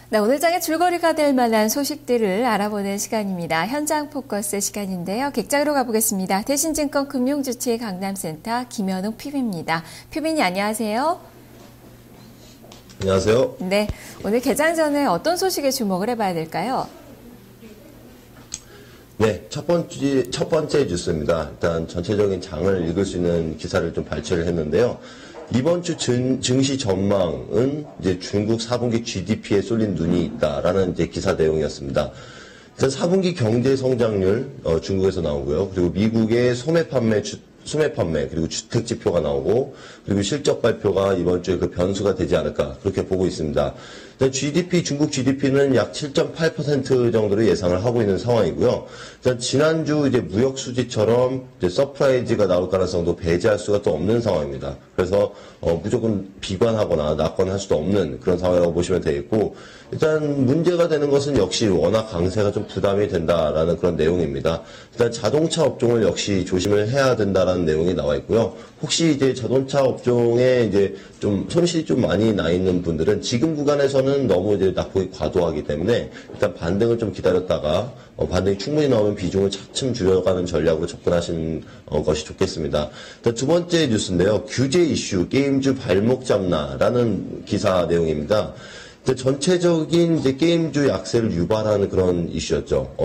네, 오늘 장의 줄거리가 될 만한 소식들을 알아보는 시간입니다. 현장 포커스 시간인데요. 객장으로 가보겠습니다. 대신증권 금융주치 강남센터 김현욱 PB입니다. PB님 안녕하세요. 안녕하세요. 네, 오늘 개장 전에 어떤 소식에 주목을 해봐야 될까요? 네, 첫 번째 뉴스입니다. 일단 전체적인 장을 읽을 수 있는 기사를 좀 발췌를 했는데요. 이번 주 증시 전망은 이제 중국 4분기 GDP에 쏠린 눈이 있다라는 이제 기사 내용이었습니다. 일단 4분기 경제 성장률 중국에서 나오고요. 그리고 미국의 소매 판매 그리고 주택 지표가 나오고 그리고 실적 발표가 이번 주에 그 변수가 되지 않을까 그렇게 보고 있습니다. 일단 중국 GDP는 약 7.8% 정도로 예상을 하고 있는 상황이고요. 일단 지난주 이제 무역 수지처럼 이제 서프라이즈가 나올 가능성도 배제할 수가 또 없는 상황입니다. 그래서 무조건 비관하거나 낙관할 수도 없는 그런 상황이라고 보시면 되겠고, 일단 문제가 되는 것은 역시 워낙 강세가 좀 부담이 된다라는 그런 내용입니다. 일단 자동차 업종을 역시 조심을 해야 된다라는 내용이 나와 있고요. 혹시 이제 자동차 업종에 이제 좀 손실이 좀 많이 나 있는 분들은 지금 구간에서는 너무 이제 낙폭이 과도하기 때문에 일단 반등을 좀 기다렸다가 반등이 충분히 나오면 비중을 차츰 줄여가는 전략으로 접근하시는 것이 좋겠습니다. 두 번째 뉴스인데요. 규제 이슈, 게임주 발목 잡나라는 기사 내용입니다. 전체적인 이제 게임주 약세를 유발하는 그런 이슈였죠.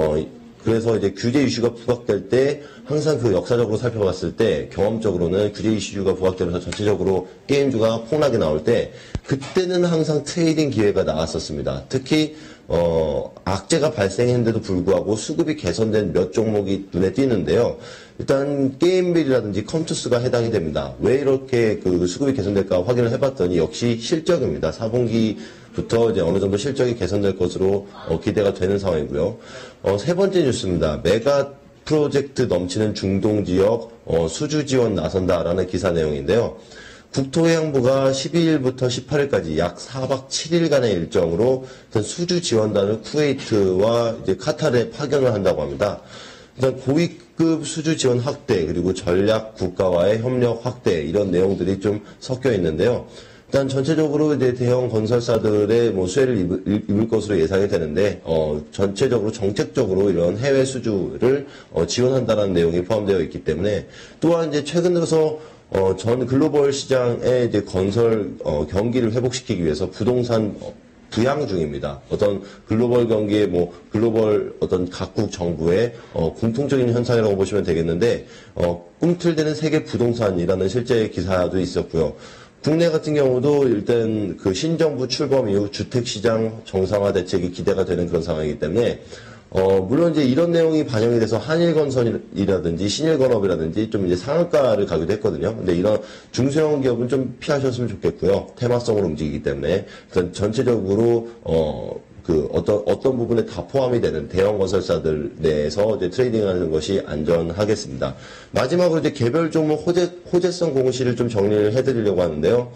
그래서 이제 규제 이슈가 부각될 때 항상 그 역사적으로 살펴봤을 때 경험적으로는 규제 이슈가 부각되면서 전체적으로 게임주가 폭락이 나올 때 그때는 항상 트레이딩 기회가 나왔었습니다. 특히 악재가 발생했는데도 불구하고 수급이 개선된 몇 종목이 눈에 띄는데요. 일단 게임빌이라든지 컴투스가 해당이 됩니다. 왜 이렇게 그 수급이 개선될까 확인을 해봤더니 역시 실적입니다. 4분기부터 이제 어느 정도 실적이 개선될 것으로 기대가 되는 상황이고요. 세 번째 뉴스입니다. 메가 프로젝트 넘치는 중동 지역 수주 지원 나선다라는 기사 내용인데요. 국토해양부가 12일부터 18일까지 약 4박 7일간의 일정으로 수주 지원단을 쿠웨이트와 이제 카타르에 파견을 한다고 합니다. 일단 고위급 수주 지원 확대 그리고 전략 국가와의 협력 확대 이런 내용들이 좀 섞여 있는데요. 일단 전체적으로 이제 대형 건설사들의 뭐 수혜를 입을 것으로 예상이 되는데 전체적으로 정책적으로 이런 해외 수주를 지원한다는 내용이 포함되어 있기 때문에 또한 이제 최근 들어서 전 글로벌 시장의 이제 건설 경기를 회복시키기 위해서 부동산 부양 중입니다. 어떤 글로벌 경기에 뭐 글로벌 어떤 각국 정부의 공통적인 현상이라고 보시면 되겠는데 꿈틀대는 세계 부동산이라는 실제 기사도 있었고요. 국내 같은 경우도 일단 그 신정부 출범 이후 주택시장 정상화 대책이 기대가 되는 그런 상황이기 때문에 물론 이제 이런 내용이 반영이 돼서 한일건설이라든지 신일건업이라든지 좀 이제 상한가를 가기도 했거든요. 근데 이런 중소형 기업은 좀 피하셨으면 좋겠고요. 테마성으로 움직이기 때문에 일단 전체적으로 어떤 부분에 다 포함이 되는 대형 건설사들 내에서 이제 트레이딩하는 것이 안전하겠습니다. 마지막으로 이제 개별 종목 호재성 공시를 좀 정리를 해드리려고 하는데요.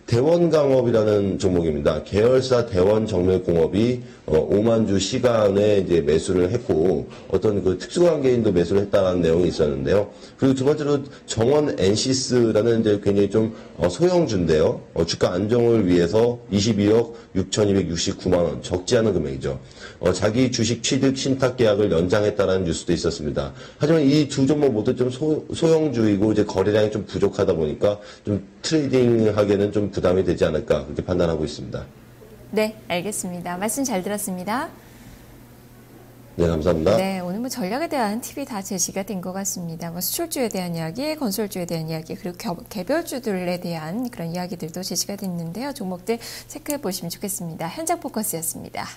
대원강업이라는 종목입니다. 계열사 대원정밀공업이 5만 주 시간에 이제 매수를 했고 어떤 그 특수관계인도 매수를 했다는 내용이 있었는데요. 그리고 두 번째로 정원 엔시스라는 이제 굉장히 좀 소형주인데요. 주가 안정을 위해서 22억 6,269만 원 적지 않은 금액이죠. 자기 주식 취득 신탁 계약을 연장했다라는 뉴스도 있었습니다. 하지만 이 두 종목 모두 좀 소형주이고 이제 거래량이 좀 부족하다 보니까 좀 트레이딩하기에는 좀 부담이 되지 않을까 그렇게 판단하고 있습니다. 네, 알겠습니다. 말씀 잘 들었습니다. 네, 감사합니다. 네, 오늘 뭐 전략에 대한 팁이 다 제시가 된 것 같습니다. 뭐 수출주에 대한 이야기, 건설주에 대한 이야기, 그리고 개별주들에 대한 그런 이야기들도 제시가 됐는데요. 종목들 체크해 보시면 좋겠습니다. 현장 포커스였습니다.